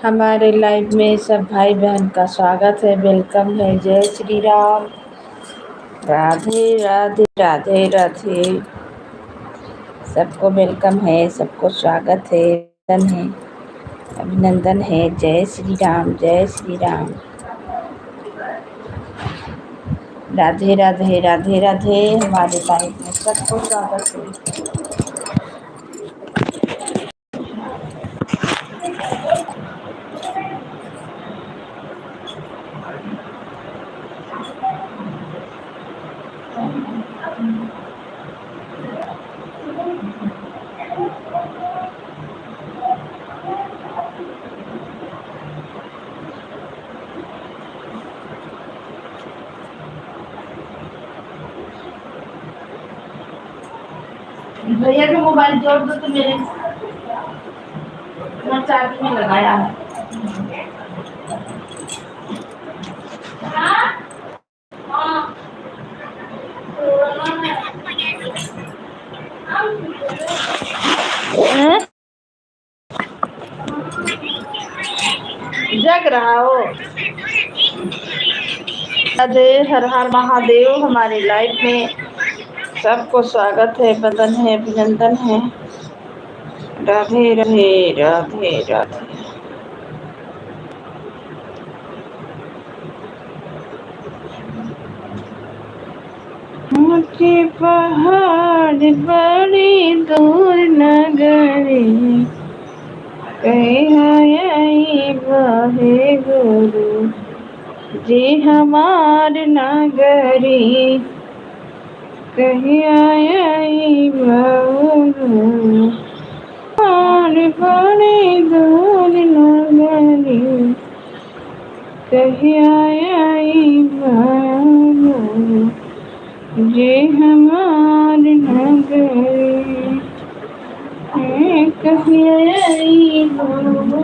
हमारे लाइव में सब भाई बहन का स्वागत है, वेलकम है। जय श्री राम। राधे राधे राधे राधे। सबको वेलकम है, सबको स्वागत है, अभिनंदन है। जय श्री राम, जय श्री राम। राधे राधे राधे राधे। हमारे लाइव में सबको स्वागत है। भैया का मोबाइल जोड़ दो तो मेरे चार्ज में लगाया है। जग रहा हो। राधे, हर हर महादेव। हमारे लाइफ में सबको स्वागत है, बंदन है, अभिनंदन है। राधे राधे राधे राधे। ऊंचे पहाड़ बड़ी दूर नगरी, कहीं बहे गुरु जी हमार नगरी, कहीं आई बहू बड़ी दूर नगरी, कहीं आई बहू जी हमार नगरी, कहीं आई बहू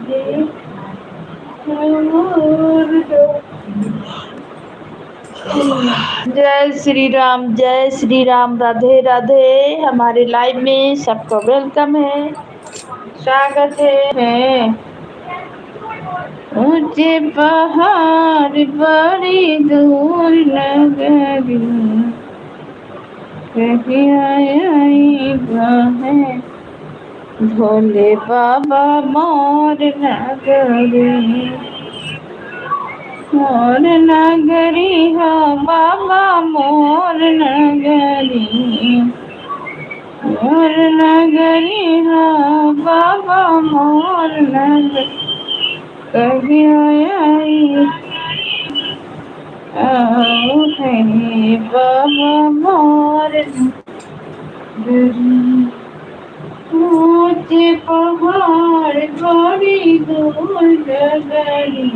जी जय श्री राम, जय श्री राम। राधे राधे। हमारे लाइव में सबको वेलकम है, स्वागत है। ऊंचे पहाड़ बड़ी दूर नगरी, कहीं आई बहे भोले बाबा मोर नगरी, मोर नगरी हो बाबा मोर नगरी, मोर नगरी हो बाबा मोर नगरी, कभी आई है बाबा मोर नगरी। ऊंचे पहाड़ बड़ी दूर नगरी,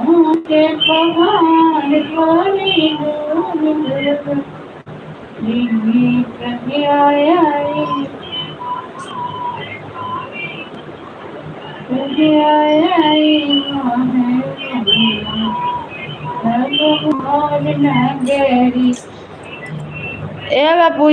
ऊंचे पहाड़ बड़ी दूर नगरी, कहीं आई कहीं आई मोर नगरी। ए बाबू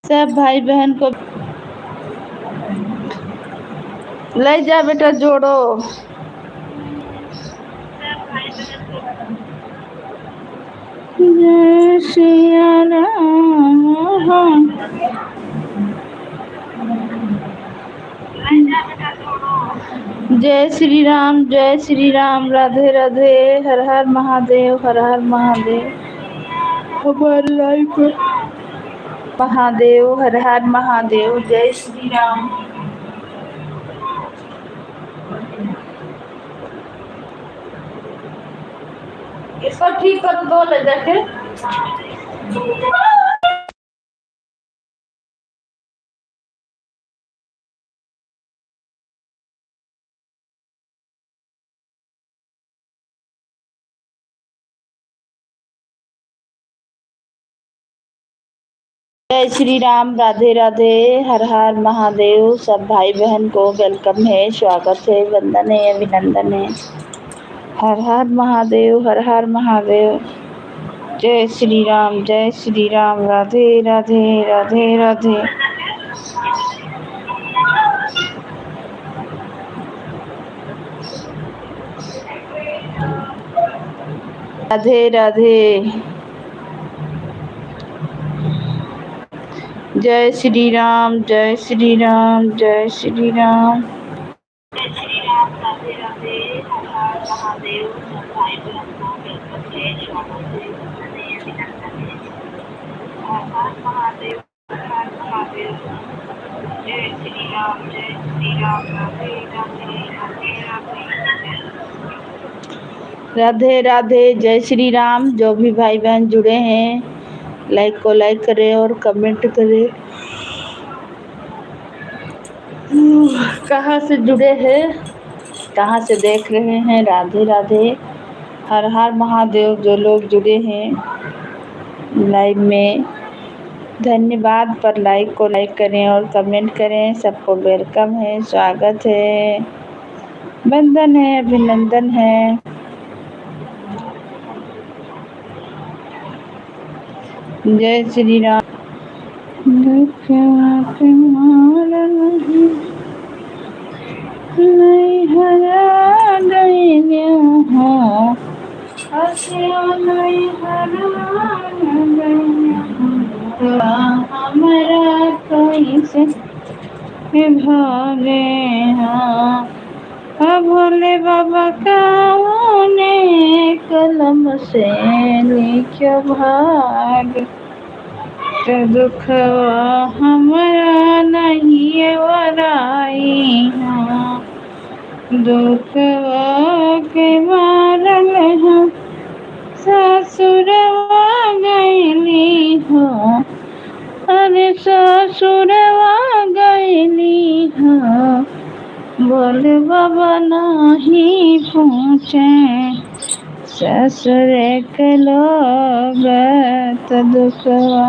सब भाई बहन को ले जा बेटा, जोड़ो। जय श्री राम, जय श्री राम, जय श्री राम। राधे राधे। हर हर महादेव, हर हर महादेव। हमारे लाइफ महादेव, हर हर महादेव। जय श्री राम। इसको ठीक कर दो ले जाके। जय श्री राम, राधे राधे, हर हर महादेव। सब भाई बहन को वेलकम है, स्वागत है, वंदन है, अभिनंदन है। हर हर महादेव, हर हर महादेव। जय श्री राम, जय श्री राम, राधे राधे, राधे राधे। राधे राधे। जय श्री राम, जय श्री राम, जय श्री राम। जय श्री राम, राधे राधे, हर हर महादेव। सब भाई बहन को वेलकम है, स्वागत है, वंदन है, अभिनंदन है। हर हर महादेव, हर हर महादेव। जय श्री राम, जय श्री राम, राधे राधे, राधे राधे। राधे राधे, जय श्री राम। जो भी भाई बहन जुड़े हैं, लाइक को लाइक करें और कमेंट करें। कहाँ से जुड़े हैं, कहाँ से देख रहे हैं? राधे राधे, हर हर महादेव। जो लोग जुड़े हैं लाइव में, धन्यवाद। पर लाइक को लाइक करें और कमेंट करें। सबको वेलकम है, स्वागत है, वंदन है, अभिनंदन है। जय श्री राम। नहीं हरा गई हो, नहीं हरा हमारा कोई से भागे। हाँ, भोले बाबा का ने कलम से लिखो भाग। तो दुखवा हमारा नहीं वराई। हाँ, दुखवा के मारल हम ससुरवा गईली हो। अरे ससुरवा गईली हो, बोले बाबा नहीं पूछे ससुरे के लोग। तो दुखवा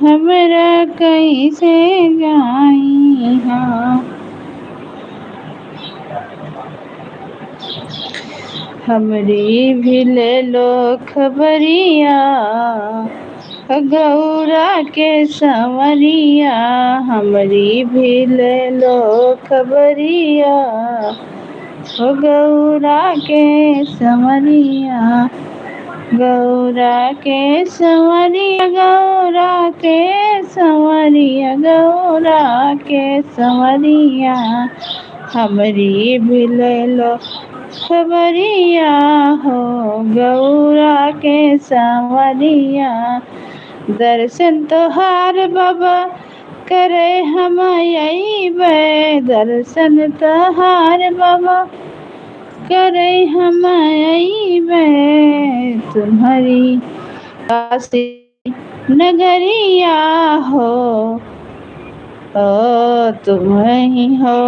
हमरा कैसे जाई। हाँ, हमरी भी ले लो खबरिया, गौरा के संवरिया। हमरी भी ले लो खबरिया, गौरा के संवरिया। गौरा के संवरिया, गौरा के संवरिया, गौरा के संवरिया। हमरी भी ले लो खबरिया हो, गौरा के संवरिया। दर्शन तोहार बाबा करे हम अइबे। दर्शन तोहार बाबा करे हम अइबे। तुम्हारी काशी नगरिया हो, तुम ही हो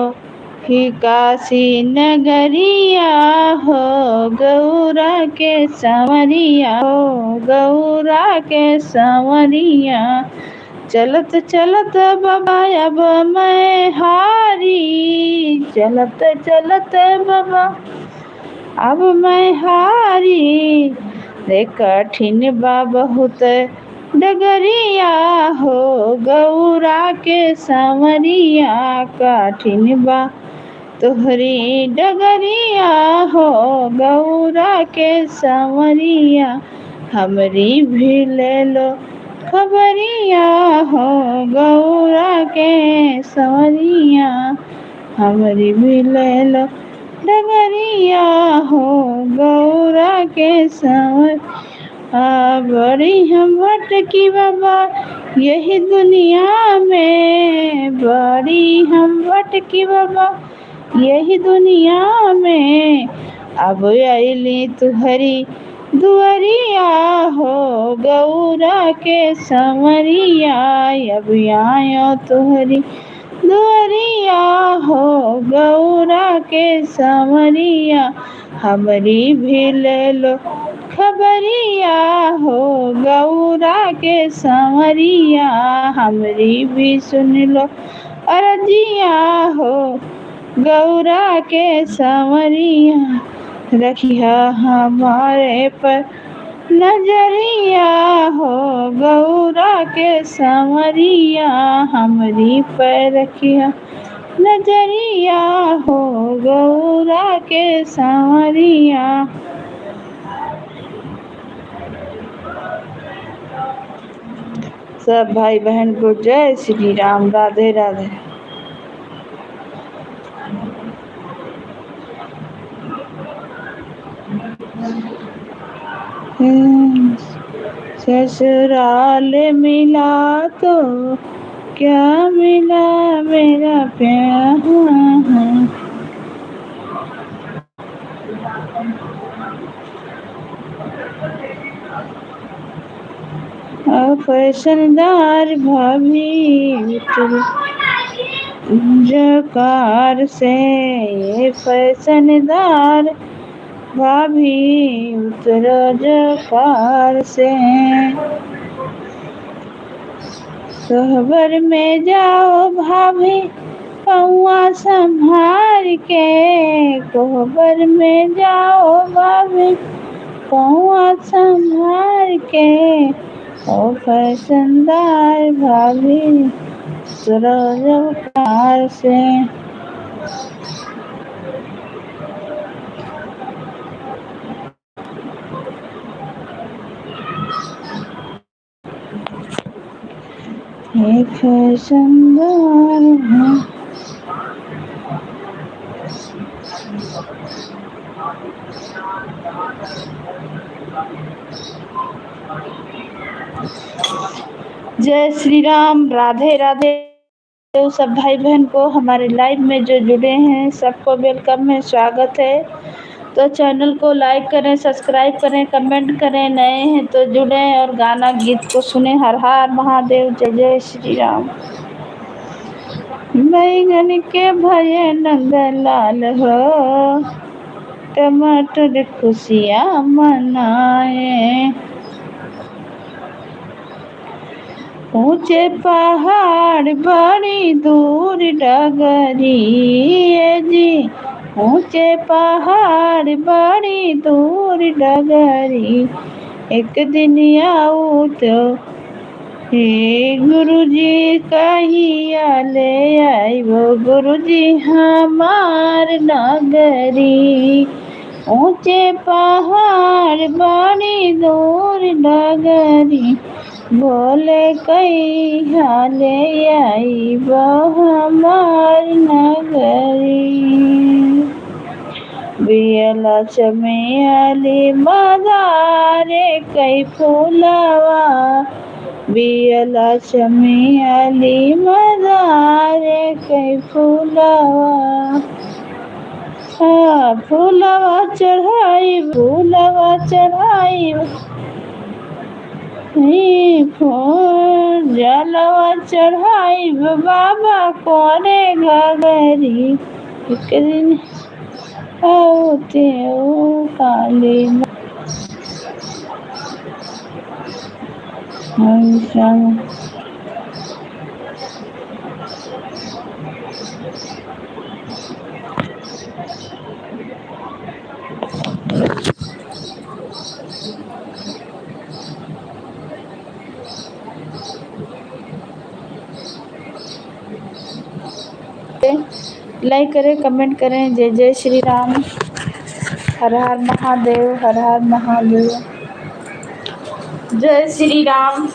ही काशी नगरिया हो। गौरा के संवरिया हो, गौरा के संवरिया। चलत चलत बाबा अब मैं हारी। चलत चलत बाबा अब मैं हारी। रे कठिन बा बहुत डगरिया हो, गौरा के संवरिया। कठिन बा तोहरी डगरिया हो, गौरा के संवरिया। हमरी भी ले लो खबरिया हो, गौरा के संवरिया। हमरी भी ले लो डगरिया हो, गौरा के संवरिया। बड़ी हम भटकी बाबा यही दुनिया में। बड़ी हम भटकी बाबा यही दुनिया में। अब अइली तुहरी दुआरिया हो, गौरा के संवरिया। अब आयो तुहरी दुआरिया हो, गौरा के संवरिया। हमरी भी ले लो खबरिया हो गौरा के संवरिया, हमरी भी सुन लो अरजिया हो गौरा के संवरिया, रखिया हमारे पर नजरिया हो गौरा के संवरिया, हमरी पर रखिया नजरिया हो गौरा के संवरिया। सब भाई बहन को जय श्री राम, राधे राधे। ससुराल मिला तो क्या मिला मेरा प्यार, फैशनदार भाभी जकार से, फैशनदार भाभी उतर जकार से, सहबर में जाओ भाभी पौआ संभार के, कोहबर में जाओ भाभी पौआ संभार के, ओ फैशनदार भाभी जकार से। एक फैशनदार है जय श्री राम, राधे राधे। तो सब भाई बहन को हमारे लाइव में जो जुड़े हैं सबको वेलकम है, स्वागत है। तो चैनल को लाइक करें, सब्सक्राइब करें, कमेंट करें, नए हैं तो जुड़ें और गाना गीत को सुने। हर हर महादेव, जय जय श्री राम। बैगन के भये नंदलाल हो, टमाटर खुशियाँ मनाए, ऊंचे पहाड़ बड़ी दूर डगरी जी, ऊंचे पहाड़ बड़ी दूर डगरी, एक दिन आऊ तो हे गुरुजी कहिया ले आइबो, गुरुजी हमार नगरी, ऊंचे पहाड़ बड़ी दूर डगरी, बोले कहिया ले आइबो हमार नगरी। बियला चमेली मदारे कई फूलवा, बियला चमेली मदारे कई फूलवा, फूलवा चढ़ाई, फूलवा चढ़ाई, जलवा चढ़ाई बाबा कोरे घगरी, एक दिन होते ओ काली लाइक करें, कमेंट करें। जय जय श्री राम, हर हर महादेव, हर हर महादेव, जय श्री राम।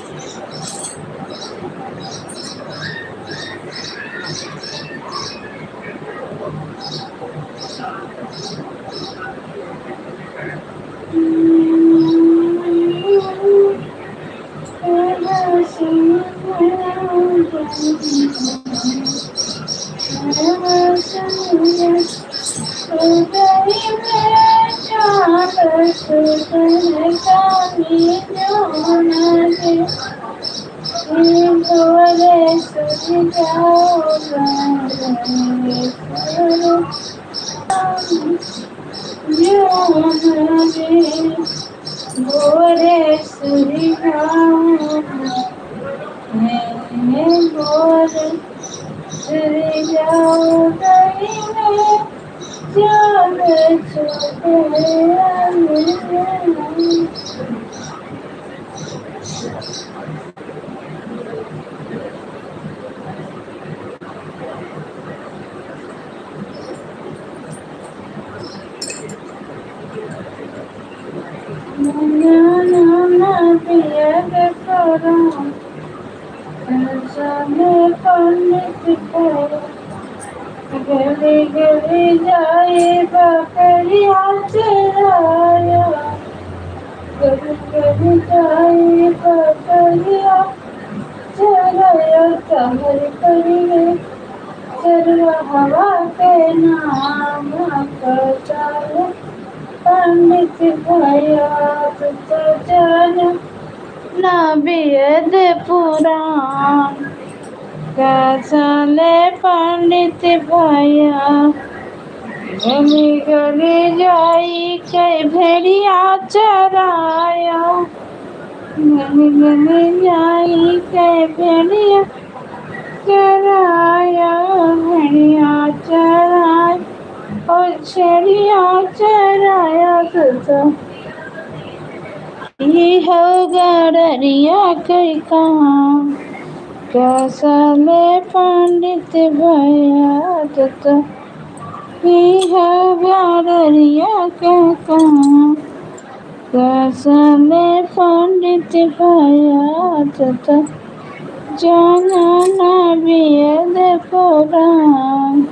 गोरे सूर्य मैं गोरे सूर्य में चाँद छुपे गली गली जाए बकरिया चराया गली गली जाए बकरिया चराया कहर करिए चरवा हवा के नाम का चाल पंडित भया तो जान ना बेद पुराण कसले पंडित भया गली गली जाई के भेड़िया चराया गली गली जाई के भेड़िया चराया भेड़िया चराया और छेड़िया चराया तो ये हो गड़रिया के काम कसले पंडित भया तो ये हो गड़रिया के काम कसले पंडित भया तो जाना ना बेद पुराण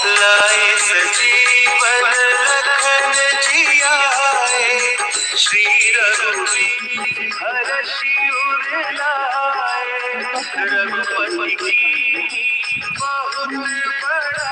लाए सजीवन लखन जियाए, श्री रघुवीर हरषि उर लाए। रघुपति की बहुत बड़ाई,